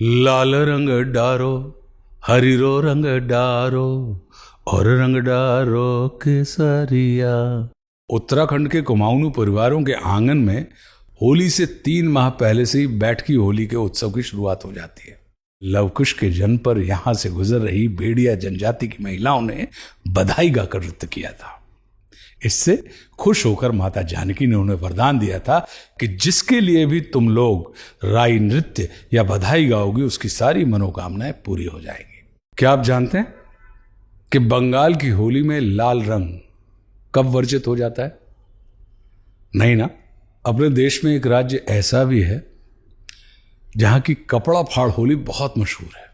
लाल रंग डारो, हरिरो रंग डारो, और रंग डारो केसरिया। उत्तराखंड के कुमाऊनी परिवारों के आंगन में होली से 3 माह पहले से ही बैठकी होली के उत्सव की शुरुआत हो जाती है। लवकुश के जन्म पर यहां से गुजर रही भेड़िया जनजाति की महिलाओं ने बधाई गाकर नृत्य किया था। इससे खुश होकर माता जानकी ने उन्हें वरदान दिया था कि जिसके लिए भी तुम लोग राई नृत्य या बधाई गाओगे उसकी सारी मनोकामनाएं पूरी हो जाएंगी। क्या आप जानते हैं कि बंगाल की होली में लाल रंग कब वर्जित हो जाता है? नहीं ना। अपने देश में एक राज्य ऐसा भी है जहां की कपड़ा फाड़ होली बहुत मशहूर है,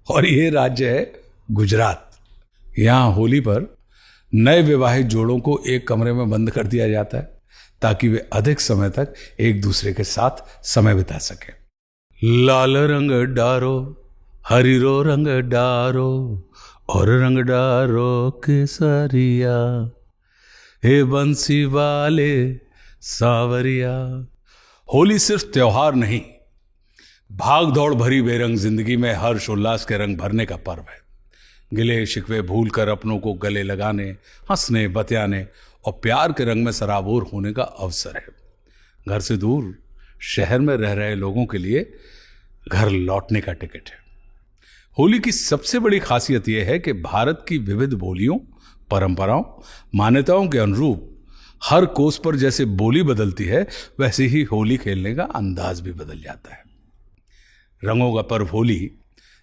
और यह राज्य है गुजरात। यहां होली पर नए विवाहित जोड़ों को एक कमरे में बंद कर दिया जाता है ताकि वे अधिक समय तक एक दूसरे के साथ समय बिता सके। लाल रंग डारो, हरिरो रंग डारो, और रंग डारो केसरिया। हे बंसी वाले सावरिया। होली सिर्फ त्योहार नहीं, भाग दौड़ भरी बेरंग जिंदगी में हर्ष उल्लास के रंग भरने का पर्व है। गिले शिकवे भूलकर अपनों को गले लगाने, हंसने, बतियाने और प्यार के रंग में सराबोर होने का अवसर है। घर से दूर शहर में रह रहे लोगों के लिए घर लौटने का टिकट है। होली की सबसे बड़ी खासियत यह है कि भारत की विविध बोलियों, परंपराओं, मान्यताओं के अनुरूप हर कोस पर जैसे बोली बदलती है वैसे ही होली खेलने का अंदाज भी बदल जाता है। रंगों का पर्व होली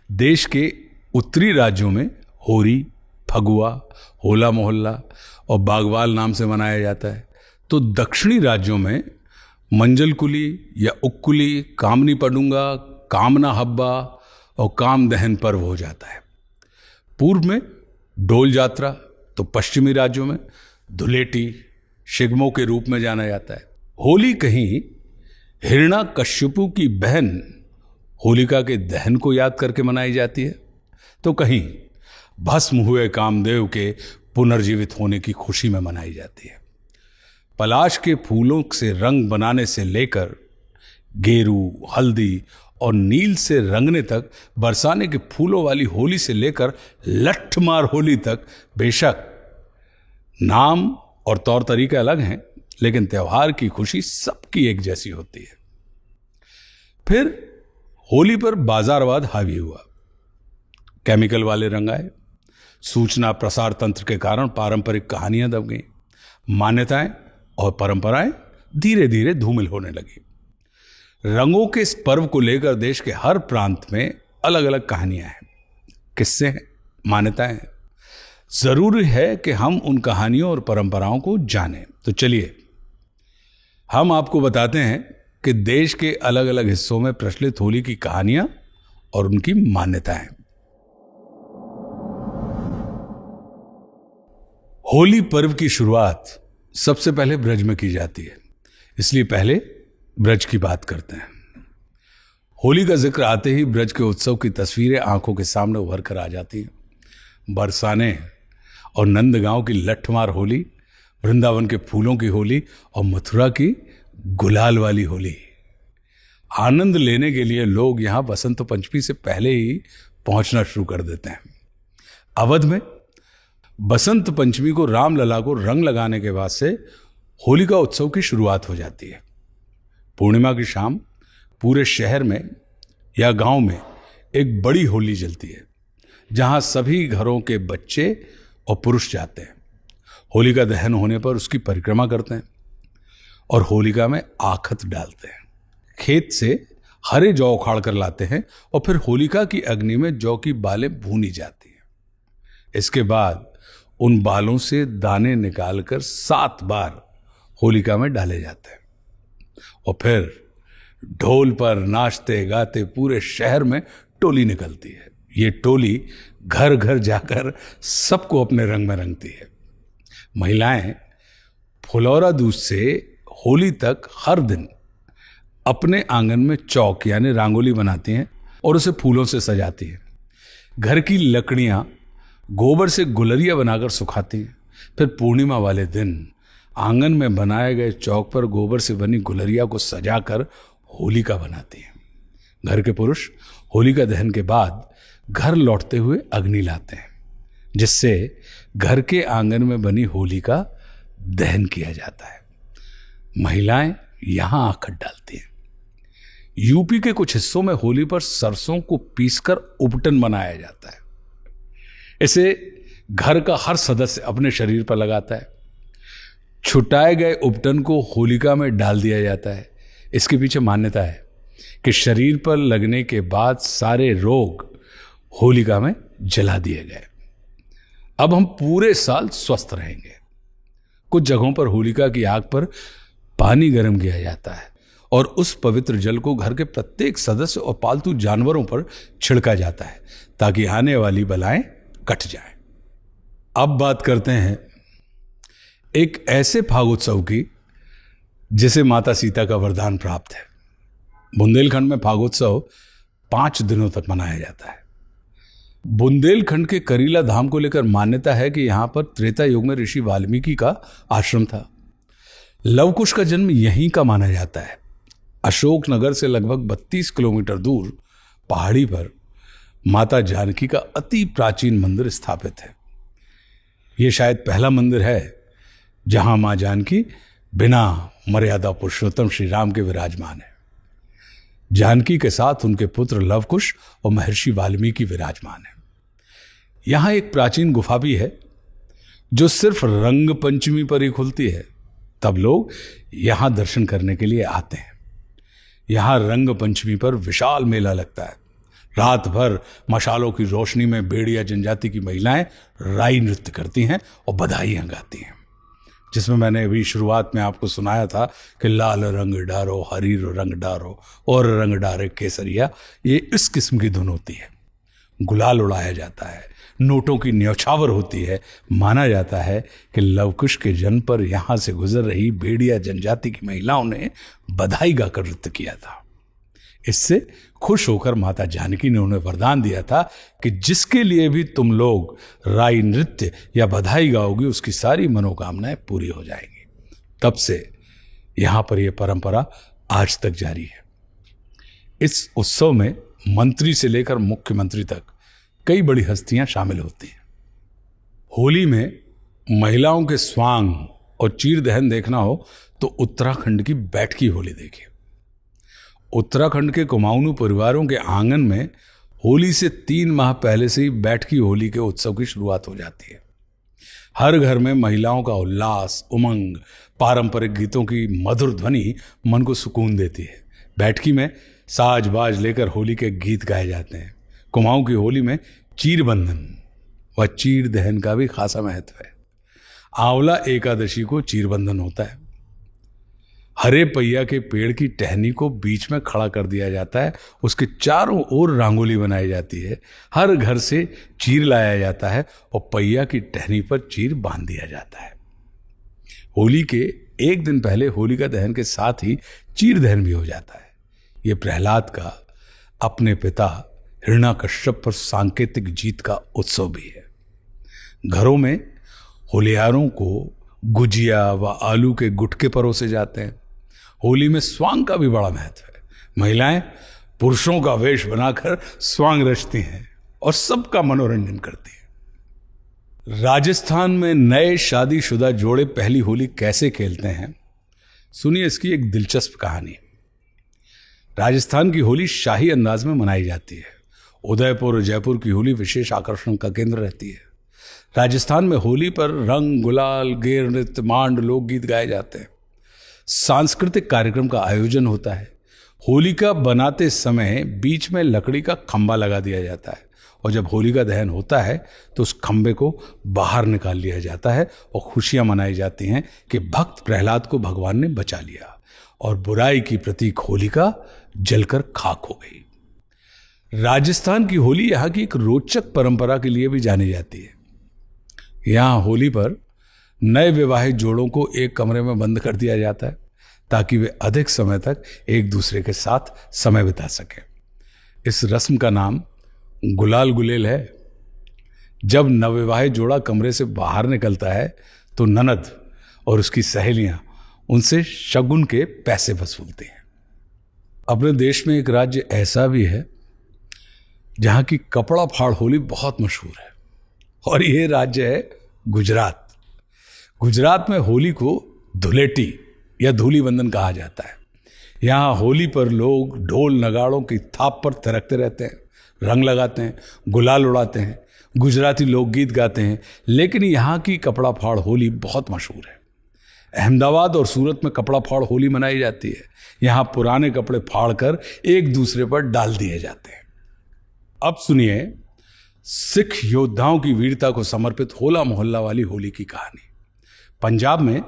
देश के उत्तरी राज्यों में होरी, फगुआ, होला मोहल्ला और बागवाल नाम से मनाया जाता है, तो दक्षिणी राज्यों में मंजलकुली या उक्कुली, कामनी पडुंगा, कामना हब्बा और काम दहन पर्व हो जाता है। पूर्व में डोल जात्रा, तो पश्चिमी राज्यों में धुलेटी, शिगमो के रूप में जाना जाता है। होली कहीं हिरण्याकश्यपु की बहन होलिका के दहन को याद करके मनाई जाती है, तो कहीं भस्म हुए कामदेव के पुनर्जीवित होने की खुशी में मनाई जाती है। पलाश के फूलों से रंग बनाने से लेकर गेरू, हल्दी और नील से रंगने तक, बरसाने के फूलों वाली होली से लेकर लठमार होली तक, बेशक नाम और तौर तरीके अलग हैं, लेकिन त्योहार की खुशी सबकी एक जैसी होती है। फिर होली पर बाजारवाद हावी हुआ। केमिकल वाले रंग आए। सूचना प्रसार तंत्र के कारण पारंपरिक कहानियां दब गईं। मान्यताएं और परंपराएं धीरे धीरे धूमिल होने लगी। रंगों के इस पर्व को लेकर देश के हर प्रांत में अलग अलग कहानियां हैं, किस्से हैं, मान्यताएं हैं। जरूरी है कि हम उन कहानियों और परंपराओं को जानें। तो चलिए हम आपको बताते हैं कि देश के अलग अलग हिस्सों में प्रचलित होली की कहानियां और उनकी मान्यताएं। होली पर्व की शुरुआत सबसे पहले ब्रज में की जाती है, इसलिए पहले ब्रज की बात करते हैं। होली का जिक्र आते ही ब्रज के उत्सव की तस्वीरें आंखों के सामने उभर कर आ जाती हैं। बरसाने और नंदगांव की लठमार होली, वृंदावन के फूलों की होली और मथुरा की गुलाल वाली होली। आनंद लेने के लिए लोग यहां बसंत पंचमी से पहले ही पहुंचना शुरू कर देते हैं। अवध में बसंत पंचमी को रामलला को रंग लगाने के बाद से होलिका उत्सव की शुरुआत हो जाती है। पूर्णिमा की शाम पूरे शहर में या गांव में एक बड़ी होली जलती है, जहां सभी घरों के बच्चे और पुरुष जाते हैं। होलिका दहन होने पर उसकी परिक्रमा करते हैं और होलिका में आखत डालते हैं। खेत से हरे जौ उखाड़ कर लाते हैं और फिर होलिका की अग्नि में जौ की बालें भूनी जाती हैं। इसके बाद उन बालों से दाने निकालकर 7 बार होलिका में डाले जाते हैं और फिर ढोल पर नाचते गाते पूरे शहर में टोली निकलती है। ये टोली घर घर जाकर सबको अपने रंग में रंगती है। महिलाएं फुलौरा दूज से होली तक हर दिन अपने आंगन में चौक यानी रंगोली बनाती हैं और उसे फूलों से सजाती हैं। घर की लकड़ियां गोबर से गुलरिया बनाकर सुखाती हैं। फिर पूर्णिमा वाले दिन आंगन में बनाए गए चौक पर गोबर से बनी गुलरिया को सजाकर होलिका बनाती हैं। घर के पुरुष होलिका दहन के बाद घर लौटते हुए अग्नि लाते हैं, जिससे घर के आंगन में बनी होली का दहन किया जाता है। महिलाएं यहां आखट डालती हैं। यूपी के कुछ हिस्सों में होली पर सरसों को पीसकर उपटन बनाया जाता है। इसे घर का हर सदस्य अपने शरीर पर लगाता है। छुटाए गए उपटन को होलिका में डाल दिया जाता है। इसके पीछे मान्यता है कि शरीर पर लगने के बाद सारे रोग होलिका में जला दिए गए। अब हम पूरे साल स्वस्थ रहेंगे। कुछ जगहों पर होलिका की आग पर पानी गर्म किया जाता है और उस पवित्र जल को घर के प्रत्येक सदस्य और पालतू जानवरों पर छिड़का जाता है ताकि आने वाली बलाएं कट जाएं। अब बात करते हैं एक ऐसे फागोत्सव की जिसे माता सीता का वरदान प्राप्त है। बुंदेलखंड में फागोत्सव 5 दिनों तक मनाया जाता है। बुंदेलखंड के करीला धाम को लेकर मान्यता है कि यहां पर त्रेता युग में ऋषि वाल्मीकि का आश्रम था। लवकुश का जन्म यहीं का माना जाता है। अशोकनगर से लगभग 32 किलोमीटर दूर पहाड़ी पर माता जानकी का अति प्राचीन मंदिर स्थापित है। यह शायद पहला मंदिर है जहां मां जानकी बिना मर्यादा पुरुषोत्तम श्री राम के विराजमान है। जानकी के साथ उनके पुत्र लवकुश और महर्षि वाल्मीकि विराजमान है। यहां एक प्राचीन गुफा भी है जो सिर्फ रंग पंचमी पर ही खुलती है। तब लोग यहां दर्शन करने के लिए आते हैं। यहां रंग पंचमी पर विशाल मेला लगता है। रात भर मशालों की रोशनी में बेड़िया जनजाति की महिलाएं राई नृत्य करती हैं और बधाइयां गाती हैं, जिसमें मैंने अभी शुरुआत में आपको सुनाया था कि लाल रंग डारो, हरी रंग डारो और रंग डारे केसरिया। ये इस किस्म की धुन होती है। गुलाल उड़ाया जाता है, नोटों की न्यौछावर होती है। माना जाता है कि लवकुश के जन्म पर यहां से गुजर रही बेड़िया जनजाति की महिलाओं ने बधाई गाकर नृत्य किया था। इससे खुश होकर माता जानकी ने उन्हें वरदान दिया था कि जिसके लिए भी तुम लोग राई नृत्य या बधाई गाओगे उसकी सारी मनोकामनाएं पूरी हो जाएंगी। तब से यहां पर यह परंपरा आज तक जारी है। इस उत्सव में मंत्री से लेकर मुख्यमंत्री तक कई बड़ी हस्तियां शामिल होती हैं। होली में महिलाओं के स्वांग और चीर दहन देखना हो तो उत्तराखंड की बैठकी होली देखिए। उत्तराखंड के कुमाऊनी परिवारों के आंगन में होली से 3 माह पहले से ही बैठकी होली के उत्सव की शुरुआत हो जाती है। हर घर में महिलाओं का उल्लास, उमंग, पारंपरिक गीतों की मधुर ध्वनि मन को सुकून देती है। बैठकी में साज बाज लेकर होली के गीत गाए जाते हैं। कुमाऊं की होली में चीर बंधन व चीर दहन का भी खासा महत्व है। आंवला एकादशी को चीर बंधन होता है। हरे पहिया के पेड़ की टहनी को बीच में खड़ा कर दिया जाता है। उसके चारों ओर रंगोली बनाई जाती है। हर घर से चीर लाया जाता है और पहिया की टहनी पर चीर बांध दिया जाता है। होली के एक दिन पहले होलिका दहन के साथ ही चीर दहन भी हो जाता है। यह प्रहलाद का अपने पिता हिरण्याकश्यप पर सांकेतिक जीत का उत्सव भी है। घरों में होलियारों को गुजिया व आलू के गुटके परोसे जाते हैं। होली में स्वांग का भी बड़ा महत्व है। महिलाएं पुरुषों का वेश बनाकर स्वांग रचती हैं और सबका मनोरंजन करती हैं। राजस्थान में नए शादीशुदा जोड़े पहली होली कैसे खेलते हैं, सुनिए इसकी एक दिलचस्प कहानी। राजस्थान की होली शाही अंदाज में मनाई जाती है। उदयपुर और जयपुर की होली विशेष आकर्षण का केंद्र रहती है। राजस्थान में होली पर रंग, गुलाल, गेर नृत्य, मांड, लोकगीत गाए जाते हैं। सांस्कृतिक कार्यक्रम का आयोजन होता है। होलिका बनाते समय बीच में लकड़ी का खंबा लगा दिया जाता है और जब होलिका दहन होता है तो उस खंबे को बाहर निकाल लिया जाता है और खुशियां मनाई जाती हैं कि भक्त प्रहलाद को भगवान ने बचा लिया और बुराई की प्रतीक होलिका जलकर खाक हो गई। राजस्थान की होली यहाँ की एक रोचक परंपरा के लिए भी जानी जाती है। यहाँ होली पर नए विवाहित जोड़ों को एक कमरे में बंद कर दिया जाता है ताकि वे अधिक समय तक एक दूसरे के साथ समय बिता सकें। इस रस्म का नाम गुलाल गुलेल है। जब नवविवाहित जोड़ा कमरे से बाहर निकलता है तो ननद और उसकी सहेलियां उनसे शगुन के पैसे वसूलती हैं। अपने देश में एक राज्य ऐसा भी है जहां की कपड़ा फाड़ होली बहुत मशहूर है, और ये राज्य है गुजरात। गुजरात में होली को धुलेटी या धूली वंदन कहा जाता है। यहाँ होली पर लोग ढोल नगाड़ों की थाप पर थिरकते रहते हैं, रंग लगाते हैं, गुलाल उड़ाते हैं, गुजराती लोकगीत गाते हैं। लेकिन यहाँ की कपड़ा फाड़ होली बहुत मशहूर है। अहमदाबाद और सूरत में कपड़ा फाड़ होली मनाई जाती है। यहाँ पुराने कपड़े फाड़ कर एक दूसरे पर डाल दिए जाते हैं। अब सुनिए सिख योद्धाओं की वीरता को समर्पित होला मोहल्ला वाली होली की कहानी। पंजाब में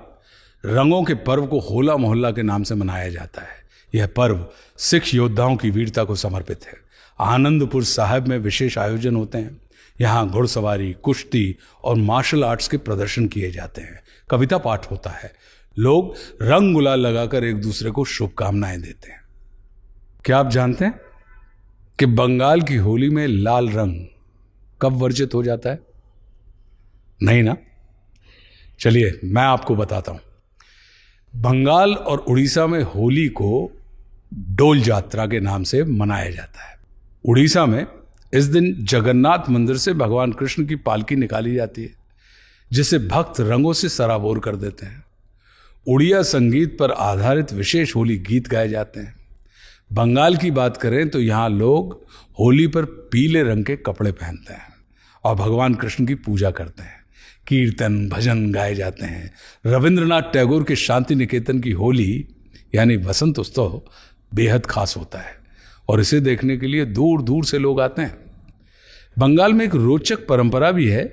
रंगों के पर्व को होला मोहल्ला के नाम से मनाया जाता है। यह पर्व सिख योद्धाओं की वीरता को समर्पित है। आनंदपुर साहिब में विशेष आयोजन होते हैं। यहाँ घुड़सवारी, कुश्ती और मार्शल आर्ट्स के प्रदर्शन किए जाते हैं। कविता पाठ होता है। लोग रंग गुलाल लगाकर एक दूसरे को शुभकामनाएं देते हैं। क्या आप जानते हैं कि बंगाल की होली में लाल रंग कब वर्जित हो जाता है? नहीं ना? चलिए मैं आपको बताता हूं। बंगाल और उड़ीसा में होली को डोल यात्रा के नाम से मनाया जाता है। उड़ीसा में इस दिन जगन्नाथ मंदिर से भगवान कृष्ण की पालकी निकाली जाती है, जिसे भक्त रंगों से सराबोर कर देते हैं। उड़िया संगीत पर आधारित विशेष होली गीत गाए जाते हैं। बंगाल की बात करें तो यहाँ लोग होली पर पीले रंग के कपड़े पहनते हैं और भगवान कृष्ण की पूजा करते हैं। कीर्तन भजन गाए जाते हैं। रविंद्रनाथ टैगोर के शांति निकेतन की होली यानी वसंत उत्सव बेहद खास होता है और इसे देखने के लिए दूर दूर से लोग आते हैं। बंगाल में एक रोचक परंपरा भी है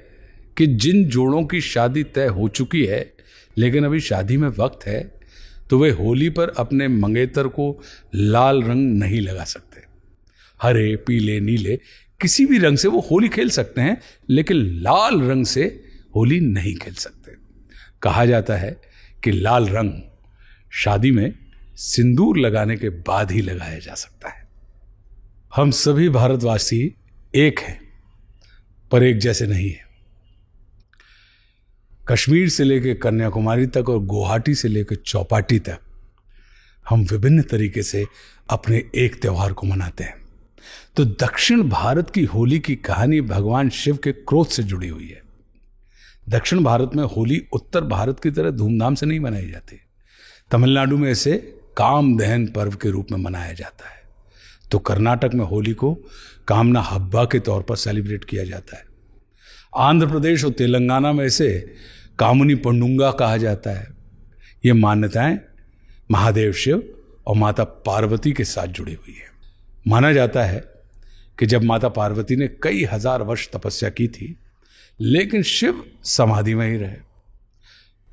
कि जिन जोड़ों की शादी तय हो चुकी है लेकिन अभी शादी में वक्त है, तो वे होली पर अपने मंगेतर को लाल रंग नहीं लगा सकते। हरे, पीले, नीले किसी भी रंग से वो होली खेल सकते हैं, लेकिन लाल रंग से होली नहीं खेल सकते। कहा जाता है कि लाल रंग शादी में सिंदूर लगाने के बाद ही लगाया जा सकता है। हम सभी भारतवासी एक हैं, पर एक जैसे नहीं हैं। कश्मीर से लेकर कन्याकुमारी तक और गुवाहाटी से लेकर चौपाटी तक हम विभिन्न तरीके से अपने एक त्योहार को मनाते हैं। तो दक्षिण भारत की होली की कहानी भगवान शिव के क्रोध से जुड़ी हुई है। दक्षिण भारत में होली उत्तर भारत की तरह धूमधाम से नहीं मनाई जाती। तमिलनाडु में इसे काम दहन पर्व के रूप में मनाया जाता है, तो कर्नाटक में होली को कामना हब्बा के तौर पर सेलिब्रेट किया जाता है। आंध्र प्रदेश और तेलंगाना में इसे कामुनी पंडुंगा कहा जाता है। ये मान्यताएं महादेव शिव और माता पार्वती के साथ जुड़ी हुई है। माना जाता है कि जब माता पार्वती ने कई हजार वर्ष तपस्या की थी, लेकिन शिव समाधि में ही रहे।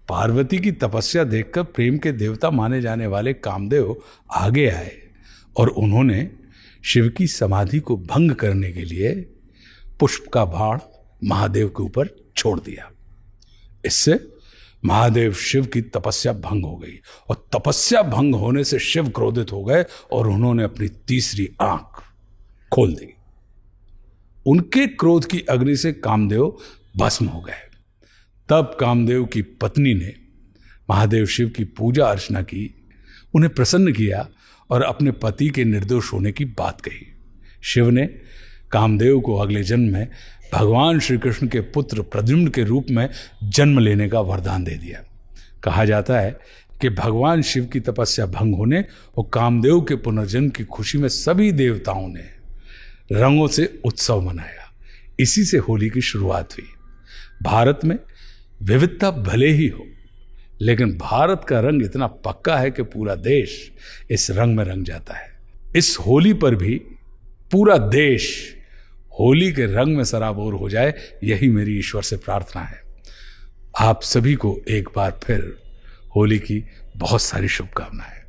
पार्वती की तपस्या देखकर प्रेम के देवता माने जाने वाले कामदेव आगे आए और उन्होंने शिव की समाधि को भंग करने के लिए पुष्प का बाण महादेव के ऊपर छोड़ दिया। इससे महादेव शिव की तपस्या भंग हो गई और तपस्या भंग होने से शिव क्रोधित हो गए और उन्होंने अपनी तीसरी आंख खोल दी। उनके क्रोध की अग्नि से कामदेव भस्म हो गए। तब कामदेव की पत्नी ने महादेव शिव की पूजा अर्चना की, उन्हें प्रसन्न किया और अपने पति के निर्दोष होने की बात कही। शिव ने कामदेव को अगले जन्म में भगवान श्री कृष्ण के पुत्र प्रद्युम्न के रूप में जन्म लेने का वरदान दे दिया। कहा जाता है कि भगवान शिव की तपस्या भंग होने और कामदेव के पुनर्जन्म की खुशी में सभी देवताओं ने रंगों से उत्सव मनाया। इसी से होली की शुरुआत हुई। भारत में विविधता भले ही हो, लेकिन भारत का रंग इतना पक्का है कि पूरा देश इस रंग में रंग जाता है। इस होली पर भी पूरा देश होली के रंग में सराबोर हो जाए, यही मेरी ईश्वर से प्रार्थना है। आप सभी को एक बार फिर होली की बहुत सारी शुभकामनाएं।